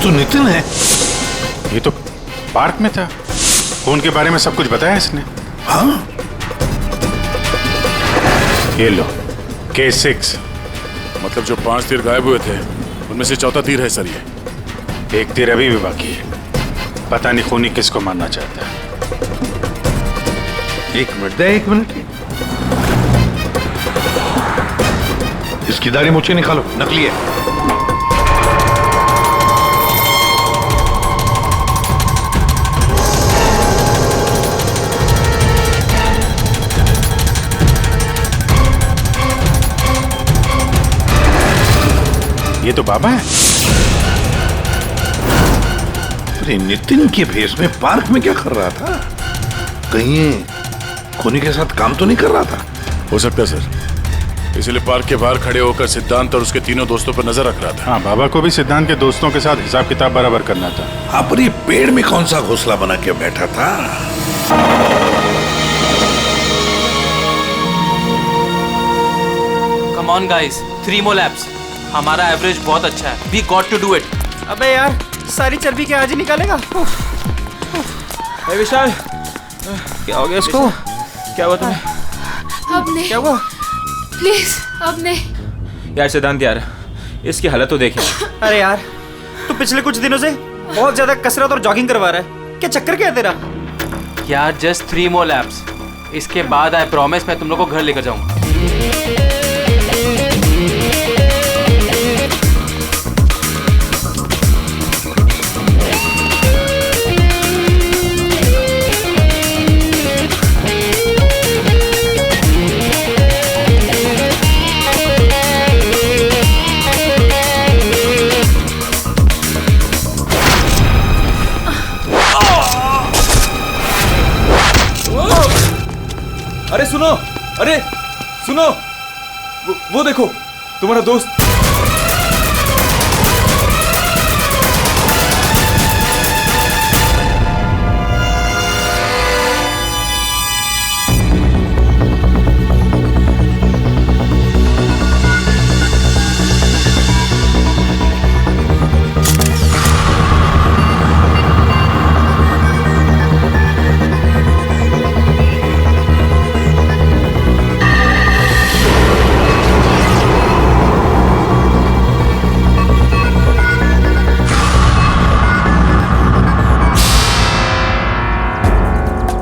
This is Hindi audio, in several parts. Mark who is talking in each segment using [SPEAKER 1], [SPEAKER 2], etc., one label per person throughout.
[SPEAKER 1] तू नितिन है?
[SPEAKER 2] ये तो पार्क में था, फोन के बारे में सब कुछ बताया इसने।
[SPEAKER 1] हाँ?
[SPEAKER 2] ये लो K6।
[SPEAKER 3] मतलब जो 5 तीर गायब हुए थे उनमें से चौथा तीर है सर ये।
[SPEAKER 2] एक तीर अभी भी बाकी है, पता नहीं खूनी किसको मारना चाहता है।
[SPEAKER 1] एक मिनट दे, एक मिनट। इसकी दाढ़ी मूछें निकालो, नकली है।
[SPEAKER 2] ये तो बाबा है।
[SPEAKER 1] अरे नितिन के भेष में पार्क में क्या कर रहा था? कहीं ये खूनी के साथ काम तो नहीं कर रहा था?
[SPEAKER 3] हो सकता है सर, इसलिए पार्क के बाहर खड़े होकर सिद्धांत और उसके तीनों दोस्तों पर नजर रख रहा था।
[SPEAKER 2] हाँ, बाबा को भी सिद्धांत के दोस्तों के साथ हिसाब किताब बराबर करना था।
[SPEAKER 1] हाँ, पर ये पेड़ में कौन सा घोंसला बना के बैठा था?
[SPEAKER 4] Come on guys, 3 more laps। हमारा एवरेज बहुत अच्छा है। We got to do it।
[SPEAKER 5] अबे यार, सारी चर्बी क्या आज ही निकालेगा? विशाल, क्या हो गया इसको? क्या हुआ तुम्हें?
[SPEAKER 6] अब नहीं।
[SPEAKER 5] क्या हुआ?
[SPEAKER 6] प्लीज अब नहीं।
[SPEAKER 5] यार सिद्धांत यार, इसकी हालत तो देखे। अरे यार, तू पिछले कुछ दिनों से बहुत ज्यादा कसरत और जॉगिंग करवा रहा है। क्या चक्कर क्या है तेरा?
[SPEAKER 4] यार जस्ट 3 more laps। इसके बाद आई प्रॉमिस मैं तुम लोग को घर लेकर जाऊंगा।
[SPEAKER 5] अरे सुनो, अरे सुनो, वो देखो तुम्हारा दोस्त।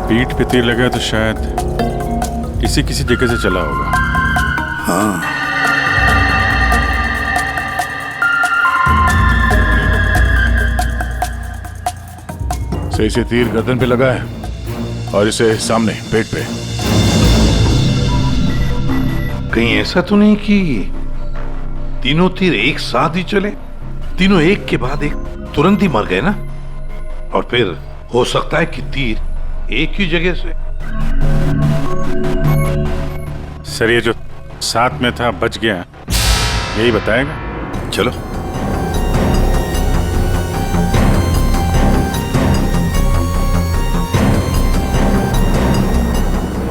[SPEAKER 2] पीठ पे तीर लगा तो शायद किसी जगह से चला होगा।
[SPEAKER 1] हाँ।
[SPEAKER 3] सही से तीर गर्दन पे लगा है और इसे सामने पेट पे।
[SPEAKER 1] कहीं ऐसा तो नहीं कि तीनों तीर एक साथ ही चले? तीनों एक के बाद एक तुरंत ही मर गए ना? और फिर हो सकता है कि तीर एक ही जगह से।
[SPEAKER 2] सर ये जो साथ में था बच गया, यही बताएगा।
[SPEAKER 1] चलो।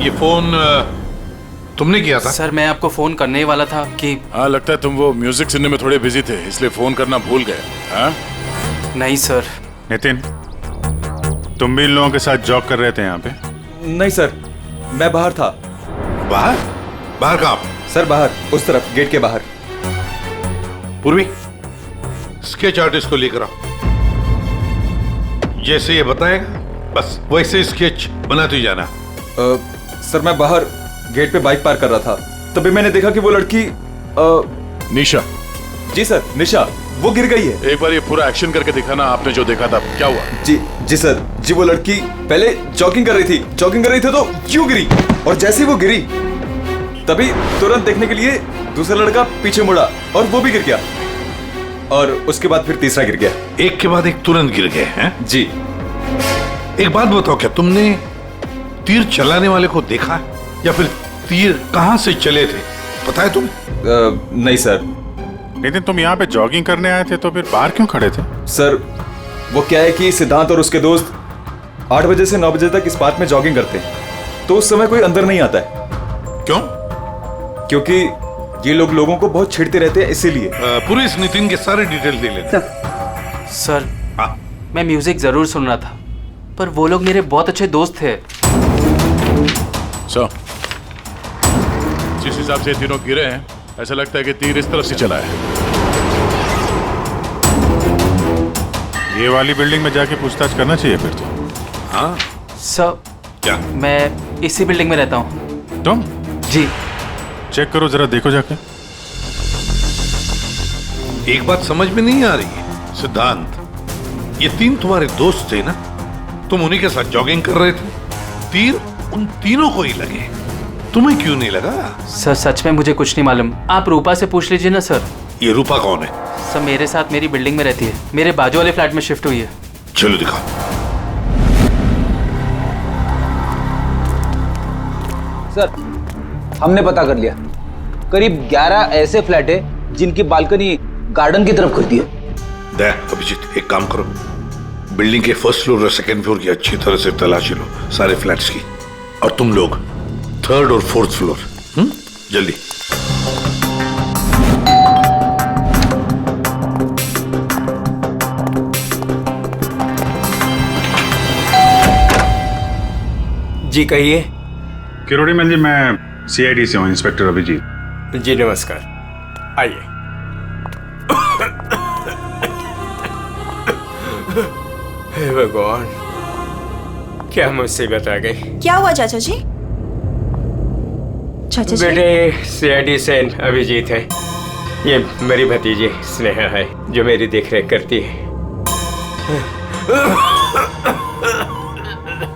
[SPEAKER 1] ये फोन तुमने किया था?
[SPEAKER 4] सर मैं आपको फोन करने ही वाला था कि
[SPEAKER 3] हाँ, लगता है तुम वो म्यूजिक सुनने में थोड़े बिजी थे, इसलिए फोन करना भूल गए। हाँ?
[SPEAKER 4] नहीं सर।
[SPEAKER 2] नितिन, तुम भी इन लोगों के साथ जॉब कर रहे थे यहाँ पे?
[SPEAKER 5] नहीं सर, मैं बाहर था।
[SPEAKER 1] बाहर? बाहर कहाँ?
[SPEAKER 5] सर बाहर, उस तरफ, गेट के बाहर।
[SPEAKER 1] पूर्वी, स्केच आर्टिस्ट को लेकर आओ। जैसे ये बताएगा बस वैसे स्केच बनाते ही जाना।
[SPEAKER 5] सर मैं बाहर गेट पे बाइक पार्क कर रहा था, तभी मैंने देखा कि वो लड़की
[SPEAKER 3] निशा।
[SPEAKER 5] जी सर, निशा, वो गिर गई है।
[SPEAKER 3] एक बार ये पूरा एक्शन करके दिखाना, आपने जो देखा था क्या हुआ?
[SPEAKER 5] जी सर, जी वो लड़की पहले जॉगिंग कर रही थी तो यूं गिरी, और जैसे ही वो गिरी तभी तुरंत देखने के लिए दूसरा लड़का पीछे मुड़ा और वो भी गिर गया, और उसके बाद फिर तीसरा गिर गया।
[SPEAKER 1] एक के बाद एक तुरंत गिर गए हैं?
[SPEAKER 5] जी।
[SPEAKER 1] एक बात बताओ, क्या तुमने तीर चलाने वाले को देखा या फिर तीर कहां से चले थे, पता है तुम्हें?
[SPEAKER 5] नहीं सर।
[SPEAKER 2] नितिन, तुम यहाँ पे जॉगिंग करने आए थे तो फिर बाहर क्यों खड़े थे?
[SPEAKER 5] सर वो क्या है कि सिद्धांत और उसके दोस्त 8 बजे से 9 बजे तक इस पार्क में जॉगिंग करते हैं, तो उस समय कोई अंदर नहीं आता है।
[SPEAKER 1] क्यों?
[SPEAKER 5] क्योंकि ये लोग लोगों को बहुत छेड़ते रहते हैं, इसीलिए।
[SPEAKER 1] पूरे इस नितिन के सारे डिटेल दे लेते।
[SPEAKER 4] सर
[SPEAKER 1] हाँ,
[SPEAKER 4] मैं म्यूजिक जरूर सुन रहा था, पर वो लोग मेरे बहुत अच्छे दोस्त थे।
[SPEAKER 3] सो जिस हिसाब से तीनों गिरे हैं, ऐसा लगता है कि तीर इस तरफ से चला है।
[SPEAKER 2] ये वाली बिल्डिंग में जाके पूछताछ करना चाहिए फिर तो।
[SPEAKER 1] हाँ,
[SPEAKER 4] सर
[SPEAKER 1] क्या?
[SPEAKER 4] मैं इसी बिल्डिंग में रहता हूँ।
[SPEAKER 2] तुम
[SPEAKER 4] जी।
[SPEAKER 2] चेक करो जरा, देखो जाके।
[SPEAKER 1] एक बात समझ में नहीं आ रही है सिद्धांत, ये तीन तुम्हारे दोस्त थे ना, तुम उन्हीं के साथ जॉगिंग कर रहे थे, तीर उन तीनों को ही लगे, तुम्हें क्यों नहीं लगा?
[SPEAKER 4] सर सच में मुझे कुछ नहीं मालूम, आप रूपा से पूछ लीजिए ना सर।
[SPEAKER 1] ये रूपा कौन है?
[SPEAKER 4] सर मेरे साथ मेरी बिल्डिंग में रहती है, मेरे बाजू वाले फ्लैट में शिफ्ट हुई है।
[SPEAKER 1] चलो दिखाओ।
[SPEAKER 7] सर हमने पता कर लिया, करीब 11 ऐसे फ्लैट है जिनकी बालकनी गार्डन की तरफ खुलती है।
[SPEAKER 1] देख अभिजीत, एक काम करो, बिल्डिंग के फर्स्ट फ्लोर और सेकंड फ्लोर की अच्छी तरह से तलाशी लो, सारे फ्लैट्स की, और तुम लोग थर्ड और फोर्थ फ्लोर। जल्दी।
[SPEAKER 8] जी कहिए।
[SPEAKER 2] किरोड़ी मल जी, मैं सीआईडी से हूँ, इंस्पेक्टर अभिजीत।
[SPEAKER 8] जी नमस्कार, आइए। हे भगवान, क्या मुसीबत आ गई।
[SPEAKER 9] क्या हुआ चाचा जी? चाचा जी
[SPEAKER 8] बेटे सीआईडी से अभिजीत है, ये मेरी भतीजी स्नेहा है जो मेरी देखरेख करती है।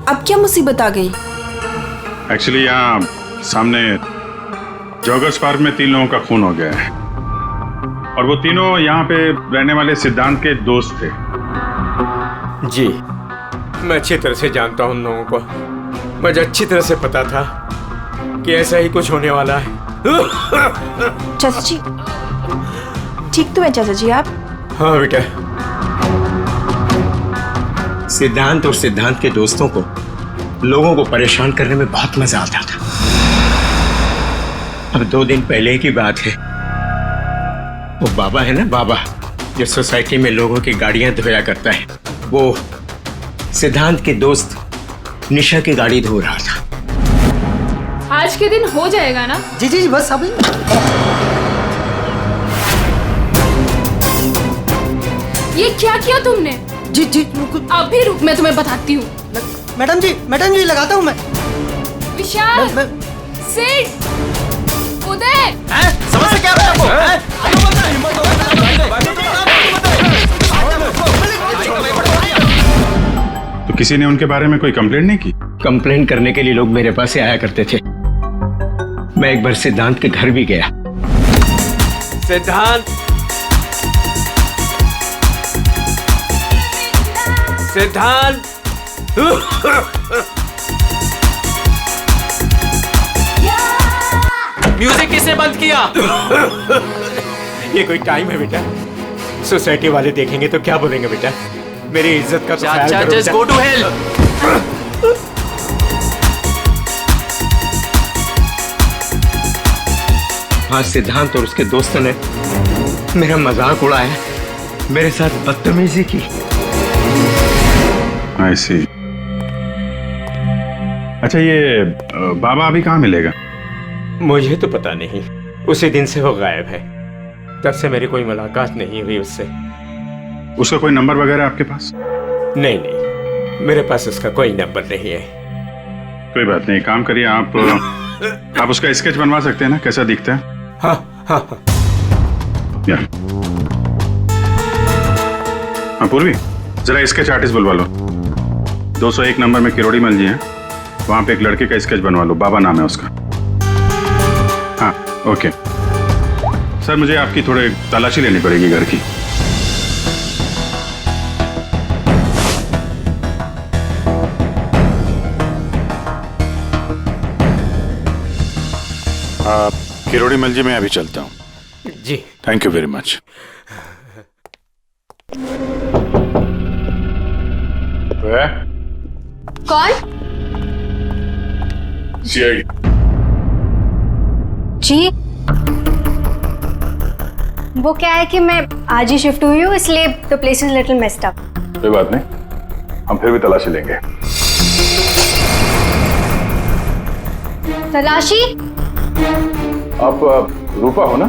[SPEAKER 9] अब क्या मुसीबत आ गई?
[SPEAKER 2] एक्चुअली यहाँ सामने जॉगर्स पार्क में 3 लोगों का खून हो गया है, और वो तीनों यहाँ पे रहने वाले सिद्धांत के दोस्त थे।
[SPEAKER 8] जी मैं अच्छी तरह से जानता हूँ उन लोगों को, मुझे अच्छी तरह से पता था कि ऐसा ही कुछ होने वाला है।
[SPEAKER 9] चाचा जी ठीक तो है चाचा जी आप?
[SPEAKER 8] हाँ बेटा। सिद्धांत और सिद्धांत के दोस्तों को लोगों को परेशान करने में बहुत मजा आता था। अब 2 दिन पहले की बात है, वो बाबा है ना, बाबा जो सोसाइटी में लोगों की गाड़ियां धोया करता है, वो सिद्धांत के दोस्त निशा की गाड़ी धो रहा था।
[SPEAKER 6] आज के दिन हो जाएगा ना?
[SPEAKER 7] जी जी जी बस अभी।
[SPEAKER 6] ये क्या किया तुमने?
[SPEAKER 7] जी जी
[SPEAKER 6] अभी रुक, मैं तुम्हें बताती हूँ।
[SPEAKER 7] मैडम जी लगाता हूँ मैं।
[SPEAKER 6] विशाल, सिड, उदय,
[SPEAKER 7] समझ से क्या
[SPEAKER 2] तो किसी ने उनके बारे में कोई कंप्लेंट नहीं की?
[SPEAKER 8] कंप्लेन करने के लिए लोग मेरे पास से आया करते थे। मैं एक बार सिद्धांत के घर भी गया। सिद्धांत, सिद्धांत,
[SPEAKER 4] म्यूजिक किसने बंद किया?
[SPEAKER 8] ये कोई टाइम है बेटा? सोसाइटी वाले देखेंगे तो क्या बोलेंगे बेटा? मेरी इज्जत का तो ख्याल
[SPEAKER 4] चाचा
[SPEAKER 8] करो
[SPEAKER 4] जस्ट
[SPEAKER 8] बेटा।
[SPEAKER 4] Go to hell.
[SPEAKER 8] हाँ, सिद्धांत और उसके दोस्तों ने मेरा मजाक उड़ाया, मेरे साथ बदतमीजी की।
[SPEAKER 2] I see। अच्छा, ये बाबा अभी कहाँ मिलेगा?
[SPEAKER 8] मुझे तो पता नहीं, उसी दिन से वो गायब है, तब से मेरी कोई मुलाकात नहीं हुई उससे।
[SPEAKER 2] उसका कोई नंबर वगैरह आपके पास?
[SPEAKER 8] नहीं नहीं, मेरे पास उसका कोई नंबर नहीं है।
[SPEAKER 2] कोई बात नहीं, काम करिए आप उसका स्केच बनवा सकते हैं ना, कैसा दिखता है?
[SPEAKER 8] हाँ हाँ हाँ।
[SPEAKER 2] या हाँ पूर्वी, जरा स्केच आर्टिस्ट बुलवा लो। 201 नंबर में किरोड़ी मल जी हैं, वहां पे एक लड़के का स्केच बनवा लो, बाबा नाम है उसका। हाँ ओके सर, मुझे आपकी थोड़े तलाशी लेनी पड़ेगी घर की। किरोड़ी मल जी, मैं अभी चलता हूँ।
[SPEAKER 8] जी
[SPEAKER 2] थैंक यू वेरी मच।
[SPEAKER 6] कौन?
[SPEAKER 9] जी वो क्या है कि मैं आज ही शिफ्ट हुई हूँ, इसलिए the place is little messed up.
[SPEAKER 3] कोई बात नहीं, हम फिर भी तलाशी लेंगे।
[SPEAKER 9] तलाशी?
[SPEAKER 3] आप रूपा हो ना,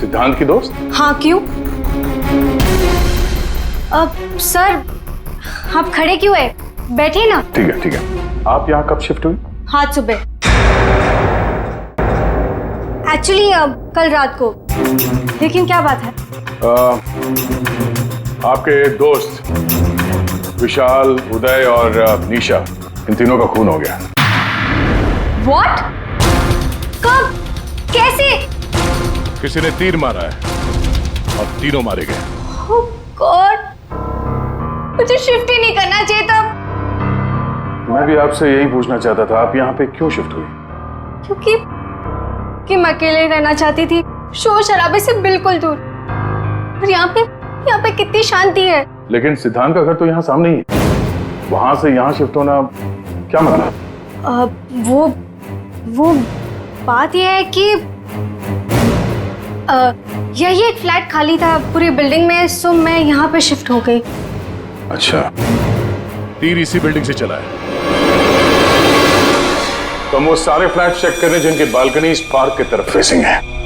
[SPEAKER 3] सिद्धांत की दोस्त?
[SPEAKER 9] हाँ, क्यों? सर आप खड़े क्यों है? बैठिए ना।
[SPEAKER 3] ठीक है ठीक है। आप यहाँ कब शिफ्ट हुई?
[SPEAKER 9] आज सुबह, एक्चुअली कल रात को। लेकिन क्या बात है?
[SPEAKER 3] आपके दोस्त विशाल, उदय और निशा, इन तीनों का खून हो गया।
[SPEAKER 9] What? कब? कैसे?
[SPEAKER 3] किसी ने तीर मारा है और तीनों मारे गए।
[SPEAKER 9] Oh God! मुझे शिफ्ट ही नहीं करना चाहिए था।
[SPEAKER 3] मैं भी आपसे यही पूछना चाहता था, आप यहाँ पे क्यों शिफ्ट हुई?
[SPEAKER 9] क्योंकि मैं अकेले रहना चाहती थी, शोर शराबे से बिल्कुल दूर। और यहाँ पे कितनी शांति है।
[SPEAKER 3] लेकिन सिद्धांत का घर तो यहाँ सामने ही है, वहां से यहाँ शिफ्ट होना क्या मतलब?
[SPEAKER 9] वो बात यह है कि यही एक फ्लैट खाली था पूरी बिल्डिंग में, सो मैं यहाँ पे शिफ्ट हो गई।
[SPEAKER 3] अच्छा, तीर इसी बिल्डिंग से चला है। तो हम वो सारे फ्लैट चेक कर रहे हैं जिनकी बालकनी इस पार्क की तरफ फेसिंग है।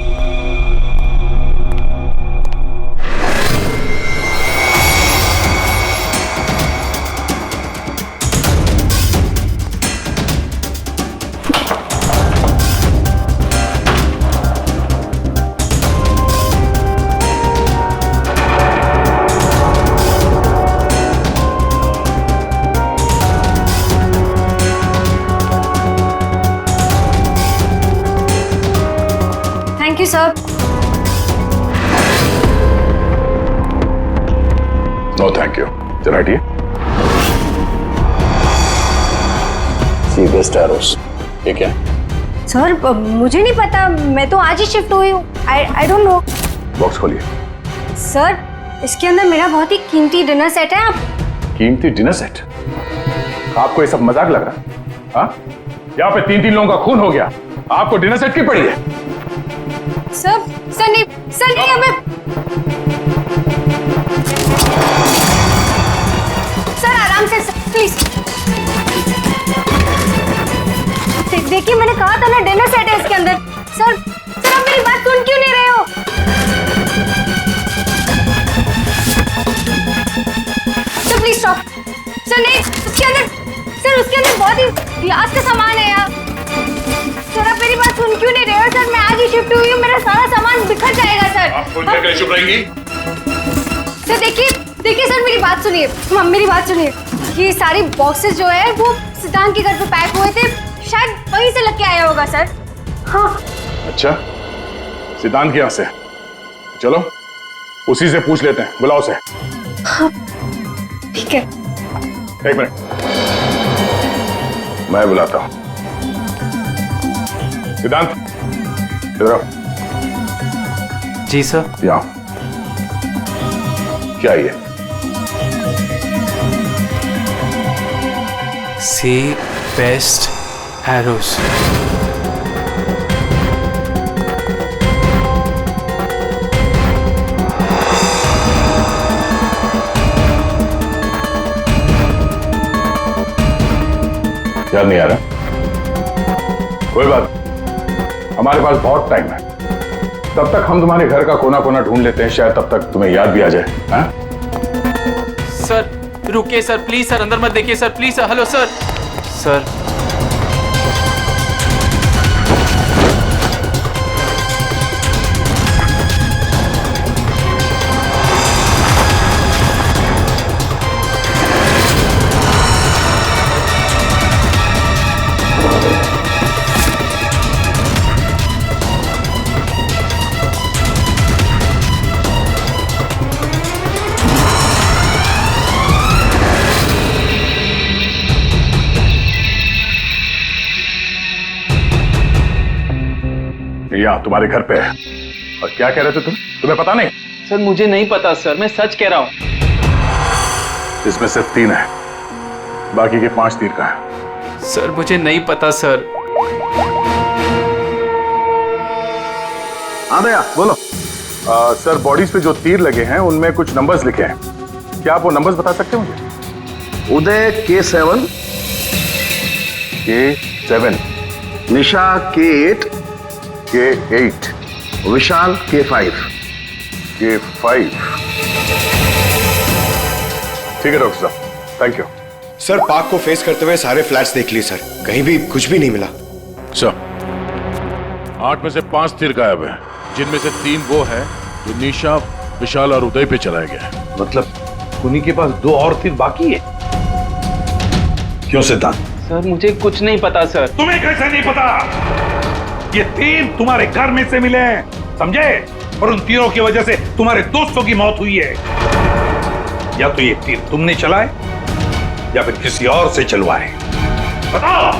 [SPEAKER 9] Thank you sir.
[SPEAKER 3] No thank you. जरा हटिए। See best arrows. ये क्या?
[SPEAKER 9] सर मुझे नहीं पता, मैं तो आज ही शिफ्ट हुई हूँ। I don't know.
[SPEAKER 3] बॉक्स खोलिए।
[SPEAKER 9] सर इसके अंदर मेरा बहुत ही कीमती डिनर सेट है। आप
[SPEAKER 3] कीमती डिनर सेट? आपको ये सब मजाक लग रहा है? हाँ, यहाँ पे तीन लोगों का खून हो गया, आपको डिनर सेट की पड़ी है?
[SPEAKER 9] सर नहीं हमें। सर आराम से प्लीज। देखिए मैंने कहा था ना डिनर सेट है इसके अंदर। सर आप मेरी बात सुन क्यों नहीं रहे हो? Sir please stop. सर नहीं, उसके अंदर बहुत ही ग्लास का सामान है यार। सर आप मेरी बात सुन क्यों नहीं रहे हो? सर मैं आज ही शिफ्ट हुई हूँ, मेरा सारा सामान बिखर जाएगा सर।
[SPEAKER 3] आप खुद लेकर चुप रहेंगी?
[SPEAKER 9] सर देखिए सर मेरी बात सुनिए, मेरी बात सुनिए। ये सारे बॉक्सेस जो है वो सिद्धांत के घर पे पैक हुए थे, शायद वहीं से लग के आया होगा सर। हाँ।
[SPEAKER 3] अच्छा, सिद्धांत के यहाँ से? चलो उसी से पूछ लेते हैं, बुलाओ उसे।
[SPEAKER 9] हाँ, ठीक है।
[SPEAKER 3] एक मिनट, मैं बुलाता हूँ। सिद्धांत इधर आओ।
[SPEAKER 4] जी सर।
[SPEAKER 3] यहाँ क्या ये?
[SPEAKER 4] सी बेस्ट एरोस।
[SPEAKER 3] याद नहीं आ रहा? कोई बात, हमारे पास बहुत टाइम है, तब तक हम तुम्हारे घर का कोना कोना ढूंढ लेते हैं, शायद तब तक तुम्हें याद भी आ जाए। हाँ?
[SPEAKER 4] सर रुकिए सर, प्लीज सर, अंदर मत देखिए sir, please sir. Hello sir. Sir
[SPEAKER 3] यहाँ तुम्हारे घर पे है। और क्या कह रहे थे तुम्हें पता नहीं?
[SPEAKER 7] सर मुझे नहीं पता सर, मैं सच कह रहा हूँ।
[SPEAKER 3] इसमें सिर्फ 3 है, बाकी के 5 तीर का है।
[SPEAKER 4] सर मुझे नहीं पता सर।
[SPEAKER 3] हाँ भैया बोलो। सर बॉडीज पे जो तीर लगे हैं उनमें कुछ नंबर्स लिखे हैं, क्या आप वो नंबर्स बता सकते हैं मुझे?
[SPEAKER 10] उदय K7,
[SPEAKER 3] K7,
[SPEAKER 10] निशा K8,
[SPEAKER 3] K8,
[SPEAKER 10] विशाल K5।
[SPEAKER 3] K5। ठीक है डॉक्टर साहब, थैंक यू।
[SPEAKER 11] सर पार्क को फेस करते हुए सारे फ्लैट्स देख लिए सर, कहीं भी कुछ भी नहीं मिला।
[SPEAKER 1] सर 8 में से 5 तीर गायब है, जिनमें से 3 वो है जो निशा, विशाल और उदय पे चलाया गया है।
[SPEAKER 12] मतलब उन्हीं के पास 2 और तीर बाकी है। क्यों सिद्धांत?
[SPEAKER 4] सर मुझे कुछ नहीं पता सर।
[SPEAKER 1] तुम्हें कैसे नहीं पता? ये तीर तुम्हारे घर में से मिले हैं, समझे? और उन तीरों की वजह से तुम्हारे दोस्तों की मौत हुई है। या तो ये तीर तुमने चलाए या फिर किसी और से चलवाए, बताओ।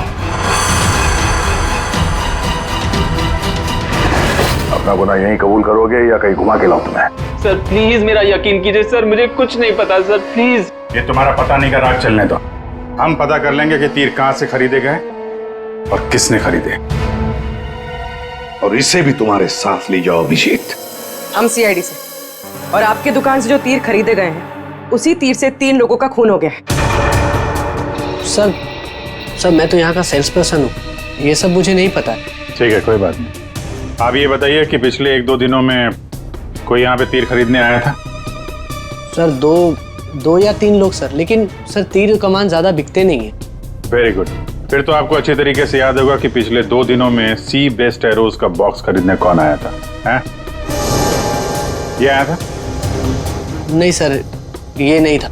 [SPEAKER 3] अपना गुनाह यहीं कबूल करोगे या कहीं घुमा के लाऊं तुम्हें?
[SPEAKER 4] सर प्लीज मेरा यकीन कीजिए सर, मुझे कुछ नहीं पता सर, प्लीज।
[SPEAKER 2] ये तुम्हारा पता नहीं का राज चलने दो, हम पता कर लेंगे कि तीर कहां से खरीदे गए और किसने खरीदे।
[SPEAKER 12] और इसे भी तुम्हारे साथ ले जाओ अभिषेक।
[SPEAKER 13] हम सीआईडी से, और आपके दुकान से जो तीर खरीदे गए हैं उसी तीर से 3 लोगों का खून हो गया है।
[SPEAKER 4] सर मैं तो यहाँ का सेल्स पर्सन हूँ, ये सब मुझे नहीं पता।
[SPEAKER 2] ठीक है कोई बात नहीं। आप ये बताइए कि पिछले 1-2 दिनों में कोई यहाँ पे तीर खरीदने आया था?
[SPEAKER 4] सर 2 या 3 लोग सर, लेकिन सर तीर कमान ज्यादा बिकते नहीं है।
[SPEAKER 2] वेरी गुड, फिर तो आपको अच्छे तरीके से याद होगा कि पिछले 2 दिनों में सी बेस्ट एरोज का बॉक्स खरीदने कौन आया था? हैं? ये आया था?
[SPEAKER 4] नहीं सर, ये नहीं था।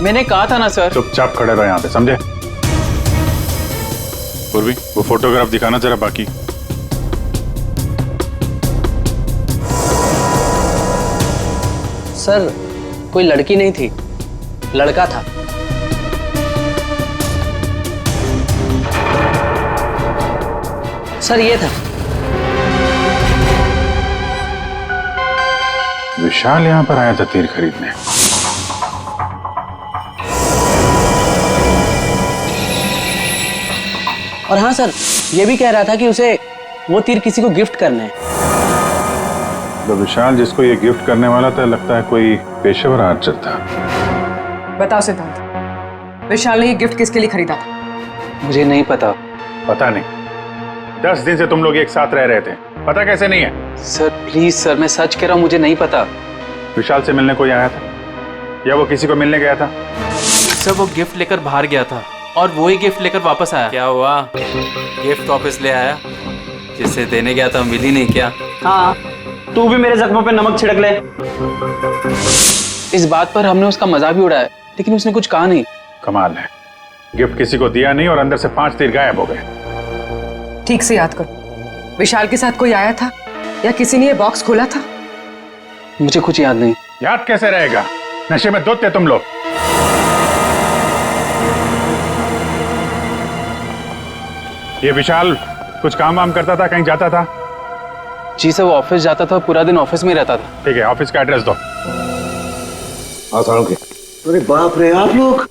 [SPEAKER 4] मैंने कहा था ना सर।
[SPEAKER 2] चुपचाप खड़े रहो यहाँ पे, समझे? पूर्वी वो फोटोग्राफ दिखाना जरा बाकी।
[SPEAKER 4] सर कोई लड़की नहीं थी, लड़का था। सर ये था।
[SPEAKER 2] विशाल यहाँ पर आया था तीर खरीदने।
[SPEAKER 4] और हाँ सर, ये भी कह रहा था कि उसे वो तीर किसी को गिफ्ट करने हैं।
[SPEAKER 2] तो विशाल जिसको ये गिफ्ट करने वाला था, लगता है कोई पेशेवर आर्चर था।
[SPEAKER 13] बताओ सिद्धांत, विशाल ने ये गिफ्ट किसके लिए खरीदा था?
[SPEAKER 4] मुझे नहीं पता।
[SPEAKER 2] पता नहीं? 10 दिन से तुम लोग एक साथ रह रहे थे, पता कैसे नहीं है?
[SPEAKER 4] सर प्लीज सर, मैं सच कह रहा हूँ, मुझे नहीं पता।
[SPEAKER 2] विशाल से मिलने कोई आया था या वो किसी को मिलने गया था?
[SPEAKER 4] सर वो गिफ्ट लेकर बाहर गया था और वो ही गिफ्ट लेकर वापस आया। क्या हुआ? गिफ्ट वापस ले आया? जिससे देने गया था मिली नहीं क्या?
[SPEAKER 7] हाँ, तू भी मेरे जख्मों पे नमक छिड़क ले।
[SPEAKER 4] इस बात पर हमने उसका मजाक भी उड़ाया, लेकिन उसने कुछ कहा नहीं।
[SPEAKER 2] कमाल है, गिफ्ट किसी को दिया नहीं और अंदर से 5 तीर गायब हो गए।
[SPEAKER 13] ठीक से याद करो, विशाल के साथ कोई आया था या किसी ने ये बॉक्स खोला था?
[SPEAKER 4] मुझे कुछ याद नहीं।
[SPEAKER 2] याद कैसे रहेगा? नशे में धुत थे तुम लोग। ये विशाल कुछ काम वाम करता था, कहीं जाता था?
[SPEAKER 4] जी सर, वो ऑफिस जाता था, पूरा दिन ऑफिस में रहता था।
[SPEAKER 2] ठीक है, ऑफिस का एड्रेस दो।
[SPEAKER 10] अरे बाप रे, आप लोग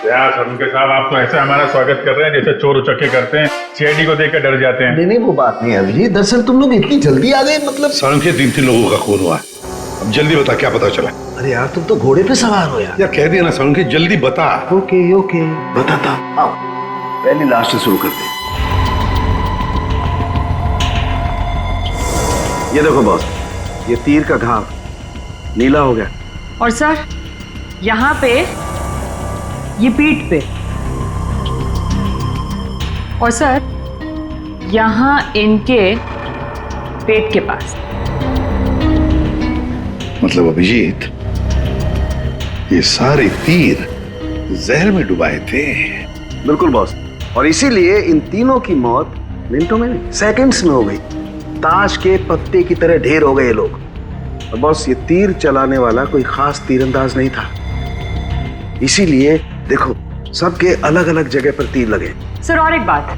[SPEAKER 2] यार सरुणके साहब, आप तो ऐसे हमारा स्वागत कर रहे हैं जैसे चोर उचक्के करते हैं, सीआईडी को देखकर डर जाते हैं।
[SPEAKER 10] नहीं वो बात नहीं है अभी। दरअसल तुम लोग इतनी जल्दी आ गए, मतलब
[SPEAKER 12] सड़क के 3 लोगों का खून हुआ है। अब जल्दी बता, क्या पता चला?
[SPEAKER 10] अरे यार तुम तो घोड़े पे सवार हो यार।
[SPEAKER 12] कह दिया ना सड़क के, जल्दी बता।
[SPEAKER 10] ओके बताता। आओ पहले लास्ट से शुरू करते हैं। ये देखो बॉस, ये तीर का घाव नीला हो गया।
[SPEAKER 13] और सर यहाँ पे, ये पीठ पे, और सर यहाँ इनके पेट के पास।
[SPEAKER 12] मतलब अभिजीत, ये सारे तीर जहर में डुबाए थे।
[SPEAKER 10] बिल्कुल बॉस, और इसीलिए इन तीनों की मौत मिनटों में नहीं, सेकंड्स में हो गई। ताश के पत्ते की तरह ढेर हो गए लोग। और बॉस, ये तीर चलाने वाला कोई खास तीरंदाज नहीं था, इसीलिए देखो सबके अलग अलग जगह पर तीर लगे।
[SPEAKER 13] सर और एक बात,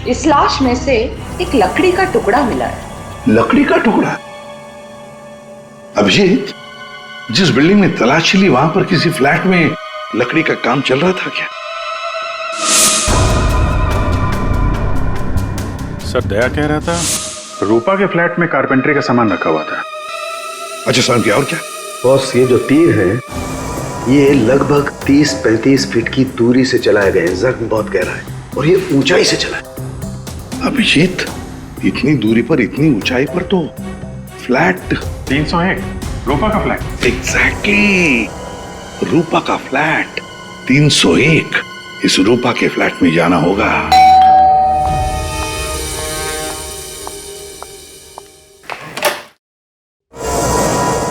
[SPEAKER 14] इस लाश में से एक लकड़ी का टुकड़ा मिला है।
[SPEAKER 12] लकड़ी का टुकड़ा? अभिजीत, जिस बिल्डिंग में तलाशी ली वहां पर किसी फ्लैट में लकड़ी का काम चल रहा था क्या?
[SPEAKER 2] सर दया कह रहा था रूपा के फ्लैट में कारपेंटरी का सामान रखा हुआ था।
[SPEAKER 12] अच्छा साहब, क्या और क्या?
[SPEAKER 10] बॉस, ये जो तीर है ये लगभग 30-35 फीट की दूरी से चलाए गए हैं। जख्म बहुत गहरा है और ये ऊंचाई से चला है।
[SPEAKER 12] अभिजीत, इतनी दूरी पर इतनी ऊंचाई पर तो फ्लैट
[SPEAKER 2] 301 रूपा का फ्लैट।
[SPEAKER 12] एग्जैक्टली, रूपा का फ्लैट 301। इस रूपा के फ्लैट में जाना होगा।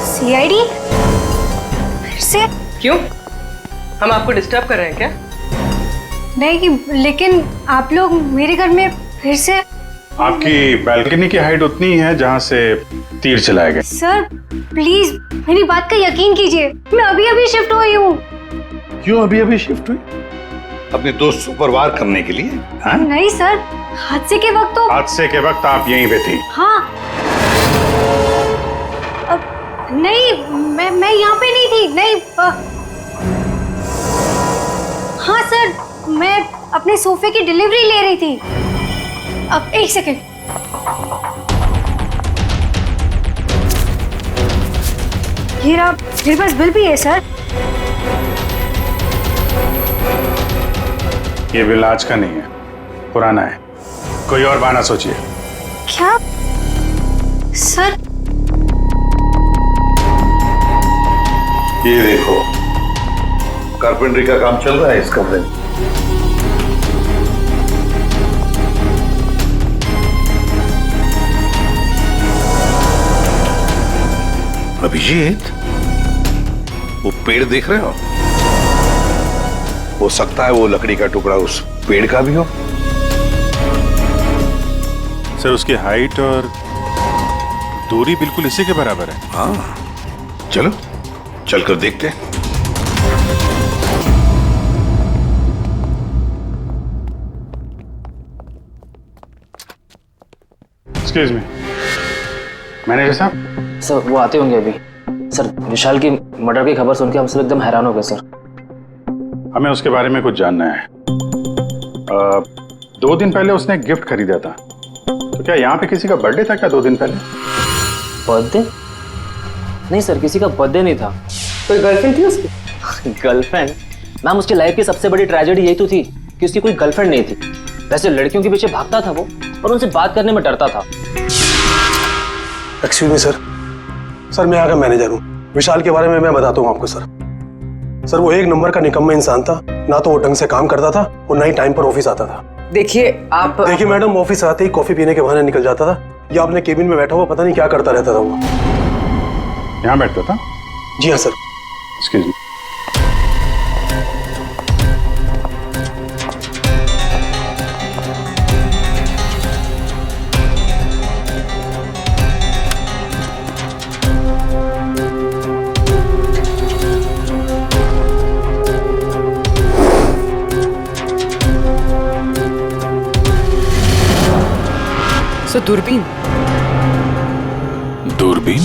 [SPEAKER 9] सीआईडी फिर से?
[SPEAKER 13] क्यों, हम आपको डिस्टर्ब कर रहे हैं क्या?
[SPEAKER 9] नहीं, लेकिन आप लोग मेरे घर में फिर से?
[SPEAKER 2] आपकी बैल्कनी की हाइट उतनी है जहां से तीर चलाए गए।
[SPEAKER 9] सर प्लीज मेरी बात का यकीन कीजिए, मैं अभी अभी शिफ्ट हुई हूँ।
[SPEAKER 12] क्यों अभी अभी शिफ्ट हुई? अपने दोस्त को बर्बाद करने के लिए? हाँ?
[SPEAKER 9] नहीं सर, हादसे के वक्त तो।
[SPEAKER 2] हादसे के वक्त आप यहीं पे थी?
[SPEAKER 9] हाँ। नहीं, मैं यहाँ पे नहीं थी। नहीं हाँ सर, मैं अपने सोफे की डिलीवरी ले रही थी। अब एक सेकेंड। ये रहा, मेरे पास बिल भी है सर।
[SPEAKER 2] ये बिल आज का नहीं है, पुराना है। कोई और बहाना सोचिए।
[SPEAKER 9] क्या सर?
[SPEAKER 12] ये देखो, कारपेंटरी का काम चल रहा है इस कमरे में। अभिजीत, वो पेड़ देख रहे हो? हो सकता है वो लकड़ी का टुकड़ा उस पेड़ का भी हो।
[SPEAKER 2] सर, उसकी हाइट और दूरी बिल्कुल इसी के बराबर है।
[SPEAKER 12] हाँ, चलो चलकर देखते हैं।
[SPEAKER 2] एक्सक्यूज मी, मैनेजर साहब।
[SPEAKER 15] सर वो आते होंगे अभी। सर, विशाल की मर्डर की खबर सुन के हम सब एकदम हैरान हो गए सर।
[SPEAKER 2] हमें उसके बारे में कुछ जानना है। 2 दिन पहले उसने एक गिफ्ट खरीदा था, तो क्या यहाँ पे किसी का बर्थडे था क्या 2 दिन पहले?
[SPEAKER 15] बर्थडे? नहीं सर, किसी का बर्थडे नहीं था।
[SPEAKER 13] कोई गर्लफ्रेंड थी उसकी?
[SPEAKER 15] गर्लफ्रेंड? मैम, उसकी लाइफ की सबसे बड़ी ट्रेजेडी यही तो थी कि उसकी कोई गर्लफ्रेंड नहीं थी। वैसे लड़कियों के पीछे भागता था वो, और उनसे बात करने में डरता था।
[SPEAKER 16] एक्सक्यूज मी सर, मैं यहाँ का मैनेजर हूँ। विशाल के बारे में मैं बताता हूँ आपको सर। वो एक नंबर का निकम्मा इंसान था। ना तो वो ढंग से काम करता था और ना ही टाइम पर ऑफिस आता था।
[SPEAKER 13] देखिए
[SPEAKER 16] मैडम, ऑफिस आते ही कॉफी पीने के बहाने निकल जाता था, या अपने केबिन में बैठा हुआ पता नहीं क्या करता रहता था वो।
[SPEAKER 2] यहाँ बैठता था?
[SPEAKER 16] जी हाँ सर।
[SPEAKER 2] Excuse me.
[SPEAKER 13] सो दूरबीन?
[SPEAKER 1] दूरबीन?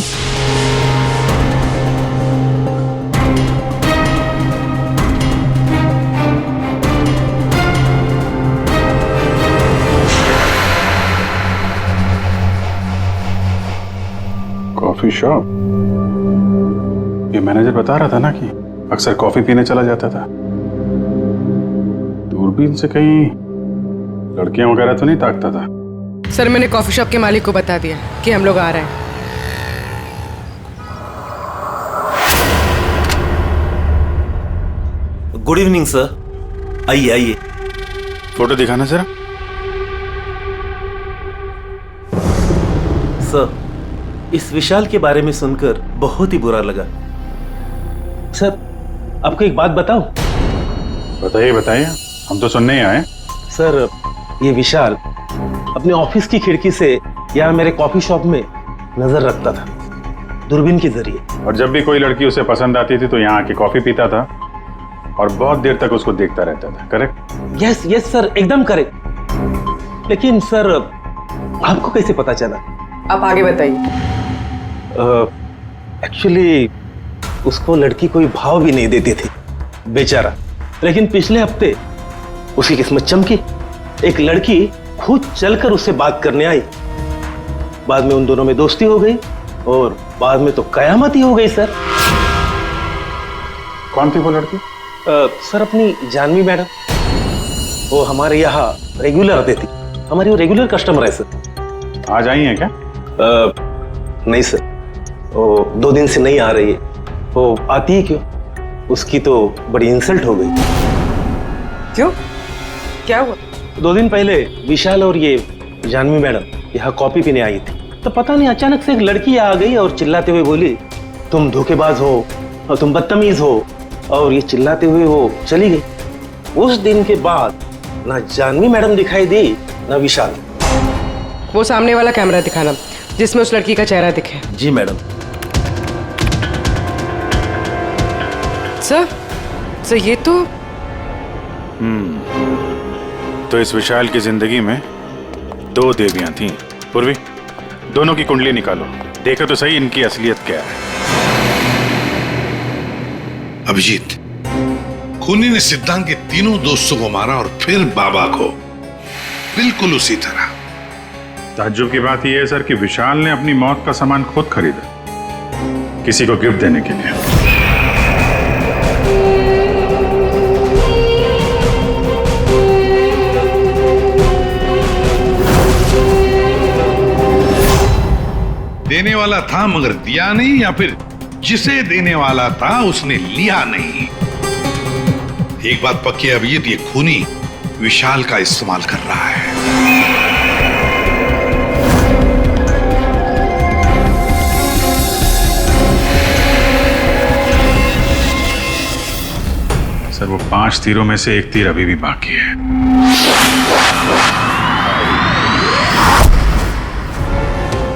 [SPEAKER 2] Coffee shop? ये मैनेजर बता रहा था ना कि अक्सर कॉफी पीने चला जाता था। दूरबीन से कहीं लड़कियां वगैरह तो नहीं ताकता था?
[SPEAKER 13] सर, मैंने कॉफी शॉप के मालिक को बता दिया कि हम लोग आ रहे हैं।
[SPEAKER 17] गुड इवनिंग सर, आइए आइए।
[SPEAKER 2] फोटो दिखाना जरा।
[SPEAKER 17] सर, इस विशाल के बारे में सुनकर बहुत ही बुरा लगा। सर, आपको एक बात बताऊं?
[SPEAKER 2] बताइए बताइए, हम तो सुनने ही आए।
[SPEAKER 17] सर, ये विशाल अपने ऑफिस की खिड़की से यहाँ मेरे कॉफी शॉप में नजर रखता था, दूरबीन के जरिए।
[SPEAKER 2] और जब भी कोई लड़की उसे पसंद आती थी तो यहाँ आके कॉफी पीता था और बहुत देर तक उसको देखता रहता था। करेक्ट?
[SPEAKER 17] यस यस सर, एकदम करेक्ट। लेकिन सर, आपको कैसे पता चला?
[SPEAKER 13] आप आगे बताइए।
[SPEAKER 17] एक्चुअली उसको लड़की कोई भाव भी नहीं देती थी बेचारा। लेकिन पिछले हफ्ते उसकी किस्मत चमकी। एक लड़की खुद चलकर उससे बात करने आई। बाद में उन दोनों में दोस्ती हो गई और बाद में तो कयामत ही हो गई सर।
[SPEAKER 2] कौन थी वो लड़की?
[SPEAKER 17] सर अपनी जानवी मैडम, वो हमारे यहाँ रेगुलर आती थी, हमारी वो रेगुलर कस्टमर है सर।
[SPEAKER 2] आज आई है क्या?
[SPEAKER 17] नहीं सर, वो 2 दिन से नहीं आ रही है। वो आती है क्यों? उसकी तो बड़ी इंसल्ट हो गई।
[SPEAKER 13] क्यों, क्या हुआ?
[SPEAKER 17] 2 दिन पहले विशाल और ये जानवी मैडम यहाँ कॉफी पीने आई थी, तो पता नहीं अचानक से एक लड़की आ गई और चिल्लाते हुए बोली तुम धोखेबाज हो और तुम बदतमीज हो, और ये चिल्लाते हुए वो चली गई। उस दिन के बाद ना जानवी मैडम दिखाई दी ना विशाल।
[SPEAKER 13] वो सामने वाला कैमरा दिखाना जिसमें उस लड़की का चेहरा दिखे।
[SPEAKER 17] जी मैडम।
[SPEAKER 13] सर ये
[SPEAKER 2] तो इस विशाल की जिंदगी में 2 देवियां थीं। पूर्वी, दोनों की कुंडली निकालो, देखो तो सही इनकी असलियत क्या है।
[SPEAKER 12] अभिजीत, खूनी ने सिद्धांत के तीनों दोस्तों को मारा और फिर बाबा को, बिल्कुल उसी तरह।
[SPEAKER 2] ताज्जुब की बात यह है सर कि विशाल ने अपनी मौत का सामान खुद खरीदा, किसी को गिफ्ट देने के लिए।
[SPEAKER 12] देने वाला था मगर दिया नहीं, या फिर जिसे देने वाला था उसने लिया नहीं। एक बात पक्की है अभिजीत, ये खूनी विशाल का इस्तेमाल कर रहा है।
[SPEAKER 2] सर वो 5 तीरों में से एक तीर अभी भी बाकी है।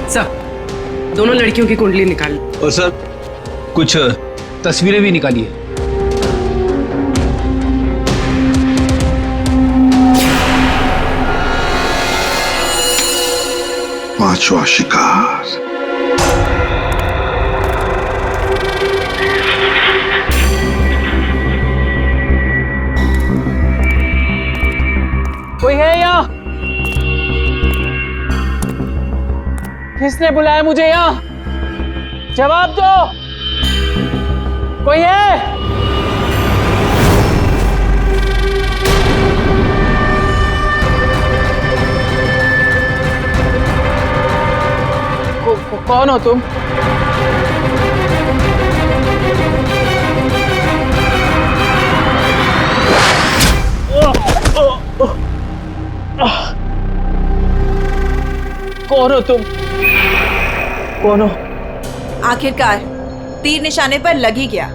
[SPEAKER 13] सर दोनों लड़कियों की कुंडली निकाली
[SPEAKER 7] और सर कुछ तस्वीरें भी निकाली है।
[SPEAKER 12] पांचवा शिकार।
[SPEAKER 18] कोई है यहाँ? किसने बुलाया मुझे यहाँ? जवाब दो, कोई है? कौन हो तुम? कौन हो तुम? कौन हो?
[SPEAKER 19] आखिरकार तीर निशाने पर लग ही गया।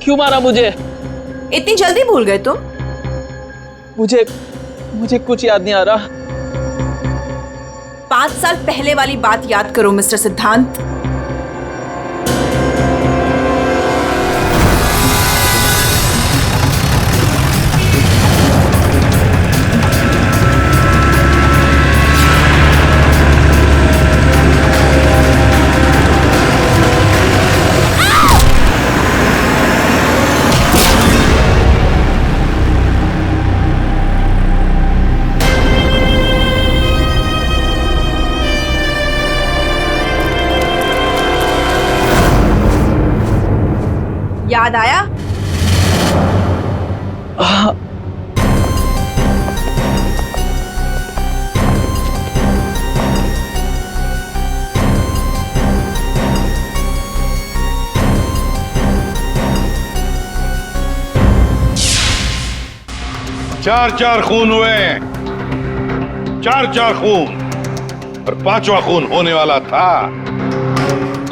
[SPEAKER 18] क्यों मारा मुझे?
[SPEAKER 19] इतनी जल्दी भूल गए तुम?
[SPEAKER 18] मुझे कुछ याद नहीं आ रहा।
[SPEAKER 19] 5 साल पहले वाली बात याद करो मिस्टर सिद्धांत। याद आया?
[SPEAKER 12] चार खून हुए, 4 खून, और 5वां खून होने वाला था।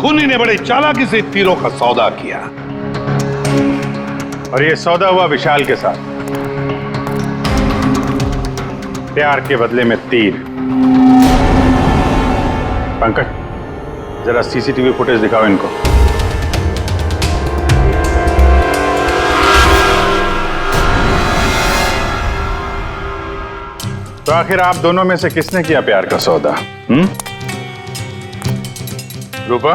[SPEAKER 12] खूनी ने बड़े चालाकी से तीरों का सौदा किया,
[SPEAKER 2] और ये सौदा हुआ विशाल के साथ। प्यार के बदले में तीर। पंकज, जरा सीसीटीवी फुटेज दिखाओ इनको। तो आखिर आप दोनों में से किसने किया प्यार का सौदा? रूपा,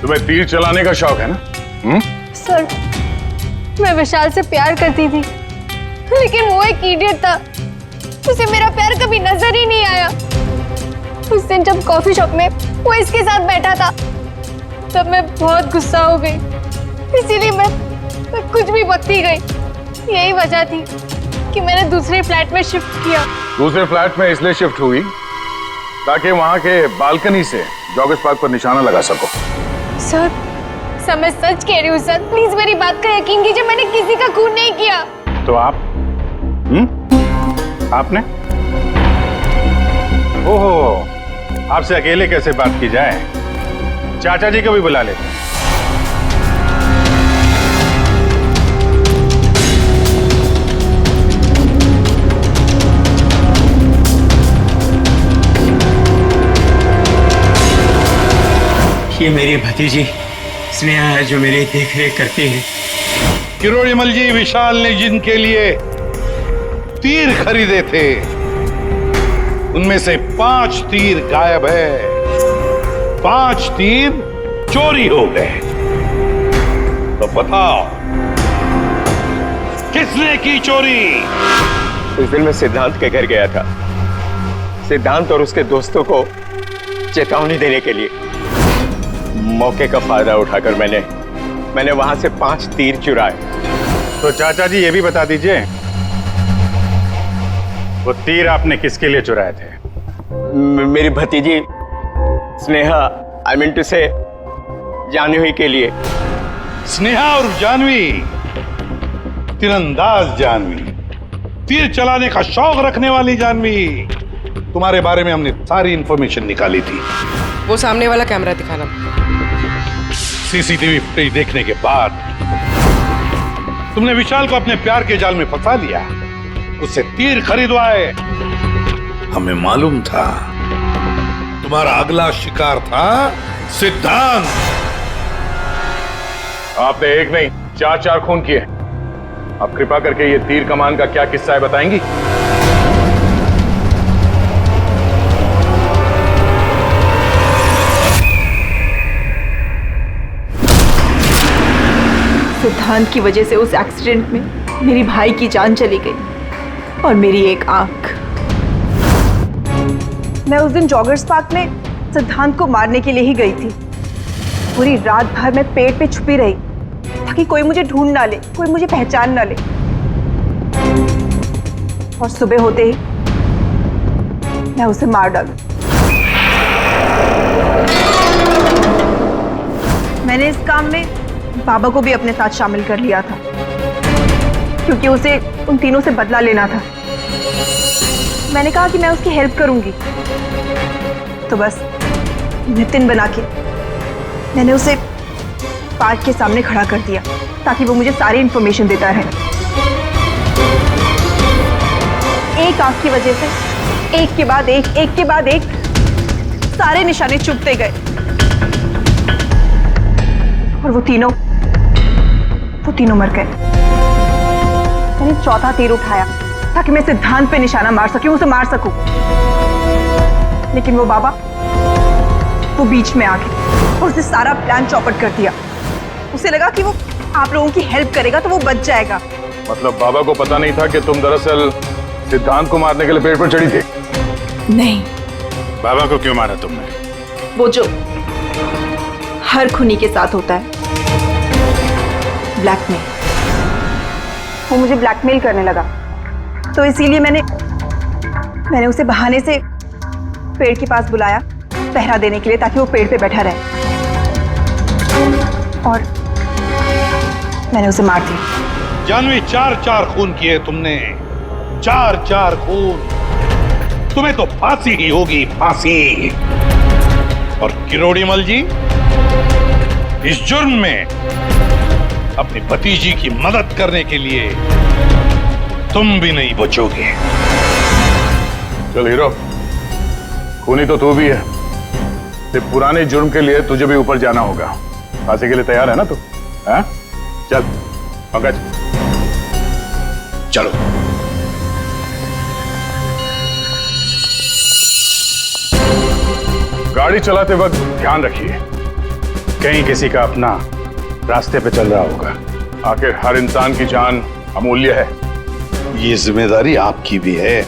[SPEAKER 2] तुम्हें तीर चलाने का शौक है ना?
[SPEAKER 9] सर, मैं विशाल से प्यार करती थी, लेकिन वो एक इडियट था। उसे मेरा प्यार कभी नजर ही नहीं आया। उस दिन जब कॉफी शॉप में वो इसके साथ बैठा था तब मैं बहुत गुस्सा हो गई, इसीलिए मैं कुछ भी बकती गई। यही वजह थी कि मैंने दूसरे फ्लैट में शिफ्ट किया।
[SPEAKER 3] दूसरे फ्लैट में इसलिए शिफ्ट हुई ताकि वहां के बालकनी से जॉगर्स पार्क पर निशाना लगा सको।
[SPEAKER 9] सर मैं सच कह रही हूँ सर, प्लीज मेरी बात का यकीन कीजिए, मैंने किसी का खून नहीं किया।
[SPEAKER 3] तो आप आपने? ओहो, आपसे अकेले कैसे बात की जाए, चाचा जी को भी बुला लेते हैं।
[SPEAKER 8] ये मेरी भतीजी स्नेहा है जो मेरी देख रेख करती है।
[SPEAKER 12] किरोड़ीमल जी, विशाल ने जिनके लिए तीर खरीदे थे उनमें से 5 तीर गायब है, 5 तीर चोरी हो गए। तो बताओ किसने की चोरी?
[SPEAKER 8] उस दिन मैं सिद्धांत के घर गया था, सिद्धांत और उसके दोस्तों को चेतावनी देने के लिए। मौके का फायदा उठाकर मैंने वहां से 5 तीर चुराए।
[SPEAKER 2] तो चाचा जी ये भी बता दीजिए, वो तीर आपने किसके लिए चुराए थे?
[SPEAKER 8] मेरी भतीजी स्नेहा, आई मीन टू से जानवी के लिए।
[SPEAKER 12] स्नेहा और जानवी, तीरंदाज जानवी, तीर चलाने का शौक रखने वाली जानवी, तुम्हारे बारे में हमने सारी इंफॉर्मेशन निकाली थी।
[SPEAKER 13] वो सामने वाला कैमरा दिखाना।
[SPEAKER 12] सीसीटीवी फुटेज देखने के बाद तुमने विशाल को अपने प्यार के जाल में फंसा लिया, उससे तीर खरीदवाए। हमें मालूम था तुम्हारा अगला शिकार था सिद्धांत।
[SPEAKER 3] आपने एक नहीं 4 खून किए। आप कृपा करके ये तीर कमान का क्या किस्सा है बताएंगी?
[SPEAKER 19] सिद्धांत की वजह से उस एक्सीडेंट में मेरी भाई की जान चली गई और मेरी एक आंख। मैं उस दिन जॉगर्स पार्क में सिद्धांत को मारने के लिए ही गई थी। पूरी रात भर मैं पेड़ पे छुपी रही ताकि कोई मुझे ढूंढ ना ले, कोई मुझे पहचान ना ले। और सुबह होते ही मैं उसे मार डालूं। मैंने इस काम में बाबा को भी अपने साथ शामिल कर लिया था क्योंकि उसे उन तीनों से बदला लेना था। मैंने कहा कि मैं उसकी हेल्प करूंगी, तो बस नितिन बना के मैंने उसे पार्क के सामने खड़ा कर दिया ताकि वो मुझे सारी इंफॉर्मेशन देता रहे। एक आंख की वजह से एक के बाद एक सारे निशाने चुभते गए और वो तीनों मर गए। मैंने चौथा तीर उठाया ताकि मैं सिद्धांत पे निशाना मार सकूं, उसे मार सकूं। लेकिन वो बाबा वो बीच में आ गए और उसने सारा प्लान चौपट कर दिया। उसे लगा कि वो आप लोगों की हेल्प करेगा तो वो बच जाएगा।
[SPEAKER 3] मतलब बाबा को पता नहीं था कि तुम दरअसल सिद्धांत को मारने के लिए पेड़ पर चढ़ी थी?
[SPEAKER 19] नहीं।
[SPEAKER 2] बाबा को क्यों मारा तुमने?
[SPEAKER 19] वो जो हर खूनी के साथ होता है, ब्लैकमेल। वो मुझे ब्लैकमेल करने लगा, तो इसीलिए मैंने उसे बहाने से पेड़ के पास बुलाया पहरा देने के लिए ताकि वो पेड़ पे बैठा रहे, और मैंने उसे मार दिया।
[SPEAKER 12] जानवी, 4 खून किए तुमने, 4 खून। तुम्हें तो फांसी ही होगी, फांसी। और किरोड़ीमल जी, इस जुर्म में अपनी भतीजी की मदद करने के लिए तुम भी नहीं बचोगे।
[SPEAKER 3] चल हीरो, खूनी तो तू भी है, सिर्फ पुराने जुर्म के लिए तुझे भी ऊपर जाना होगा। फांसी के लिए तैयार है ना तू? हाँ? चल पंकज,
[SPEAKER 12] चलो।
[SPEAKER 3] गाड़ी चलाते वक्त ध्यान रखिए, कहीं किसी का अपना रास्ते पे चल रहा होगा। आखिर हर इंसान की जान अमूल्य है।
[SPEAKER 12] ये जिम्मेदारी आपकी भी है।